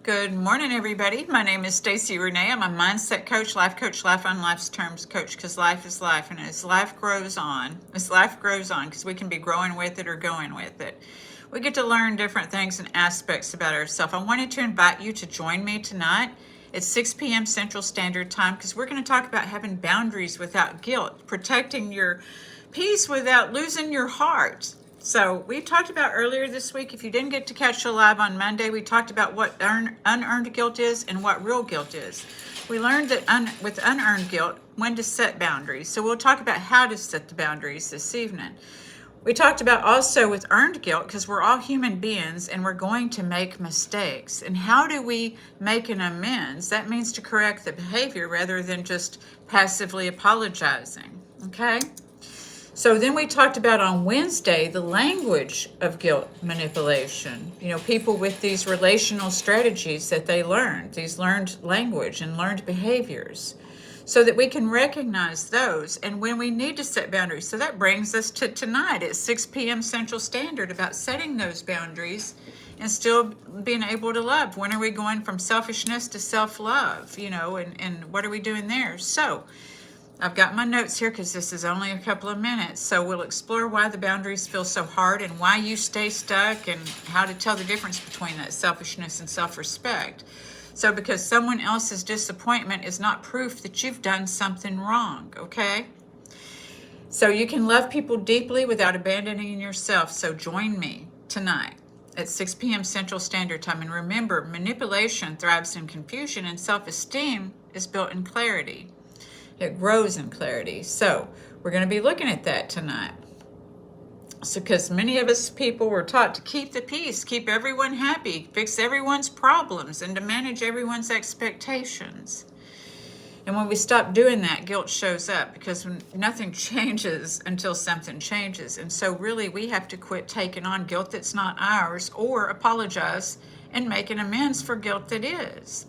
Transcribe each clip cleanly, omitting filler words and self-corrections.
Good morning, everybody. My name is Stacy Renee. I'm a mindset coach, life on life's terms coach, because life is life. And as life grows on, because we can be growing with it or going with it, we get to learn different things and aspects about ourselves. I wanted to invite you to join me tonight at 6 p.m. Central Standard Time, because we're going to talk about having boundaries without guilt, protecting your peace without losing your heart. So we talked about earlier this week, if you didn't get to catch the live on Monday, we talked about what unearned guilt is and what real guilt is. We learned that with unearned guilt, when to set boundaries. So we'll talk about how to set the boundaries this evening. We talked about also with earned guilt, because we're all human beings and we're going to make mistakes. And how do we make an amends? That means to correct the behavior rather than just passively apologizing. Okay? So then we talked about on Wednesday the language of guilt manipulation. You know, people with these relational strategies that they learned, these learned language and learned behaviors, so that we can recognize those and when we need to set boundaries. So that brings us to tonight at 6 p.m. Central Standard about setting those boundaries and still being able to love. When are we going from selfishness to self-love, and what are we doing there? So I've got my notes here because this is only a couple of minutes. So we'll explore why the boundaries feel so hard and why you stay stuck and how to tell the difference between that selfishness and self-respect. So because someone else's disappointment is not proof that you've done something wrong, okay? So you can love people deeply without abandoning yourself. So join me tonight at 6 p.m. Central Standard Time. And remember, manipulation thrives in confusion and self-esteem is built in clarity. It grows in clarity. So we're going to be looking at that tonight. So because many of us people were taught to keep the peace, keep everyone happy, fix everyone's problems, and to manage everyone's expectations. And when we stop doing that, guilt shows up because nothing changes until something changes. And so really we have to quit taking on guilt that's not ours or apologize and make an amends for guilt that is.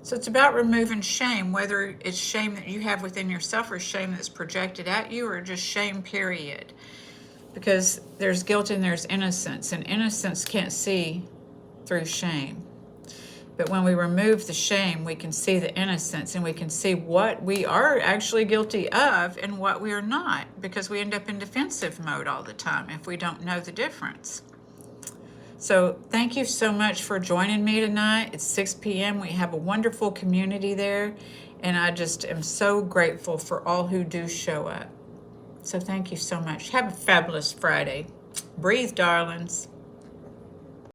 So it's about removing shame, whether it's shame that you have within yourself or shame that's projected at you or just shame, period. Because there's guilt and there's innocence, and innocence can't see through shame. But when we remove the shame, we can see the innocence and we can see what we are actually guilty of and what we are not, because we end up in defensive mode all the time if we don't know the difference. So thank you so much for joining me tonight. It's 6 p.m. We have a wonderful community there, and I just am so grateful for all who do show up. So thank you so much. Have a fabulous Friday. Breathe, darlings.